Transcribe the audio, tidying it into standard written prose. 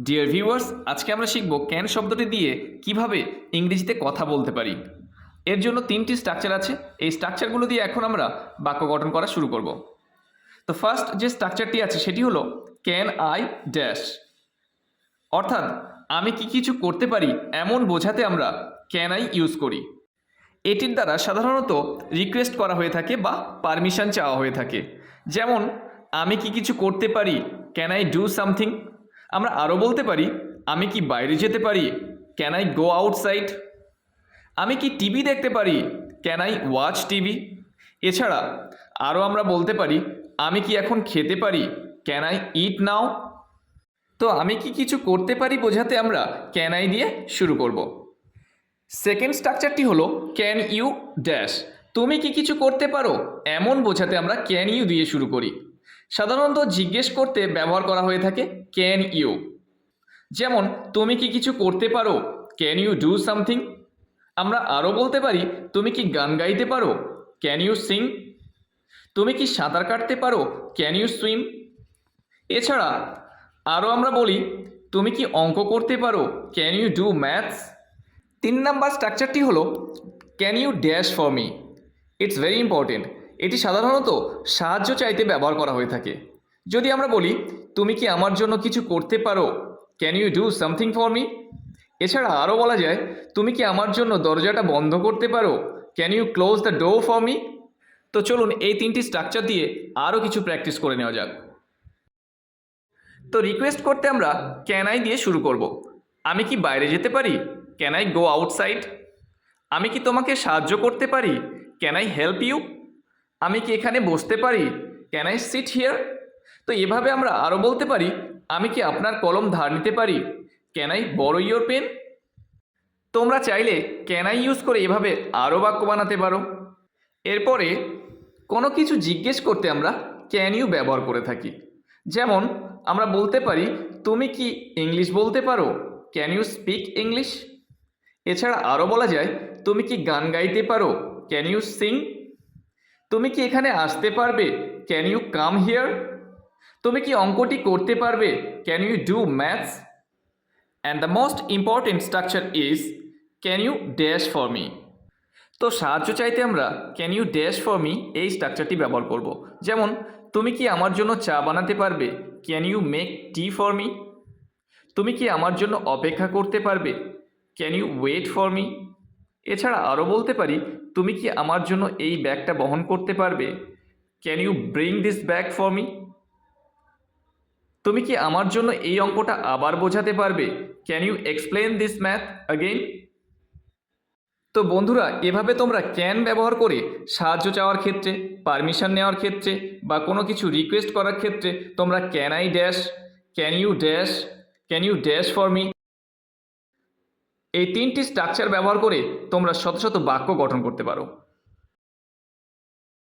Dear viewers, আজকে আমরা শিখব ক্যান শব্দটি দিয়ে কিভাবে ইংরেজিতে কথা বলতে পারি। এর জন্য তিনটি স্ট্রাকচার আছে। এই স্ট্রাকচারগুলো দিয়ে এখন আমরা বাক্য গঠন করা শুরু করব। তো ফার্স্ট যে স্ট্রাকচারটি আছে সেটি হলো ক্যান আই ড্যাশ, অর্থাৎ আমি কি কিছু করতে পারি এমন বোঝাতে আমরা ক্যান আই ইউজ করি। এটির দ্বারা সাধারণত রিকোয়েস্ট করা হয়ে থাকে বা পারমিশন চাওয়া হয়ে থাকে। যেমন আমি কি কিছু করতে পারি, ক্যান আই ডু সামথিং। আমরা আরও বলতে পারি আমি কি বাইরে যেতে পারি, ক্যান আই গো আউটসাইড। আমি কি টিভি দেখতে পারি, ক্যান আই ওয়াচ টিভি। এছাড়া আরও আমরা বলতে পারি আমি কি এখন খেতে পারি, ক্যান আই ইট নাও। তো আমি কি কিছু করতে পারি বোঝাতে আমরা ক্যান আই দিয়ে শুরু করব। সেকেন্ড স্ট্রাকচারটি হলো ক্যান ইউ ড্যাশ, তুমি কি কিছু করতে পারো এমন বোঝাতে আমরা ক্যান ইউ দিয়ে শুরু করি। সাধারণত জিজ্ঞেস করতে ব্যবহার করা হয়ে থাকে ক্যান ইউ। যেমন তুমি কি কিছু করতে পারো, ক্যান ইউ ডু সামথিং। আমরা আরও বলতে পারি তুমি কি গান গাইতে পারো, ক্যান ইউ সিং। তুমি কি সাঁতার কাটতে পারো, ক্যান ইউ সুইম। এছাড়া আরও আমরা বলি তুমি কি অঙ্ক করতে পারো, can you do maths. 3 number স্ট্রাকচারটি হলো can you dash for me. It's very important. এটি সাধারণত সাহায্য চাইতে ব্যবহার করা হয়ে থাকে। যদি আমরা বলি তুমি কি আমার জন্য কিছু করতে পারো, can you do something for me. এছাড়া আরও বলা যায় তুমি কি আমার জন্য দরজাটা বন্ধ করতে পারো, can you close the door for me. তো চলুন এই তিনটি স্ট্রাকচার দিয়ে আরও কিছু প্র্যাকটিস করে নেওয়া যাক। তো রিকোয়েস্ট করতে আমরা ক্যান আই দিয়ে শুরু করব। আমি কি বাইরে যেতে পারি, ক্যান আই গো আউটসাইড। আমি কি তোমাকে সাহায্য করতে পারি, ক্যান আই হেল্প ইউ। আমি কি এখানে বসতে পারি, ক্যান আই সিট হিয়ার। তো এভাবে আমরা আরও বলতে পারি আমি কি আপনার কলম ধার নিতে পারি, can I borrow your pen. তোমরা চাইলে ক্যান আই ইউজ করে এভাবে আরও বাক্য বানাতে পারো। এরপরে কোনো কিছু জিজ্ঞেস করতে আমরা ক্যান ইউ ব্যবহার করে থাকি। যেমন আমরা বলতে পারি তুমি কি ইংলিশ বলতে পারো, ক্যান ইউ স্পিক ইংলিশ। এছাড়া আরও বলা যায় তুমি কি গান গাইতে পারো, ক্যান ইউ সিং। তুমি কি এখানে আসতে পারবে, ক্যান ইউ কাম হিয়ার। তুমি কি অঙ্কটি করতে পারবে, can you do maths. And the most important structure is can you dash for me. তো সাহায্য চাইতে আমরা can you dash for me এই স্ট্রাকচারটি ব্যবহার করব। যেমন তুমি কি আমার জন্য চা বানাতে পারবে, can you make tea for me. তুমি কি আমার জন্য অপেক্ষা করতে পারবে, can you wait for me. এছাড়া আরও বলতে পারি তুমি কি আমার জন্য এই ব্যাগটা বহন করতে পারবে, can you bring this bag for me. তুমি কি আমার জন্য এই অঙ্কটা আবার বোঝাতে পারবে, can you explain this math again. তো বন্ধুরা, এভাবে তোমরা ক্যান ব্যবহার করে সাহায্য চাওয়ার ক্ষেত্রে, পারমিশন নেওয়ার ক্ষেত্রে বা কোনো কিছু রিকোয়েস্ট করার ক্ষেত্রে তোমরা can I dash, can you dash, can you dash for me এই তিনটি স্ট্রাকচার ব্যবহার করে তোমরা শত শত বাক্য গঠন করতে পারো।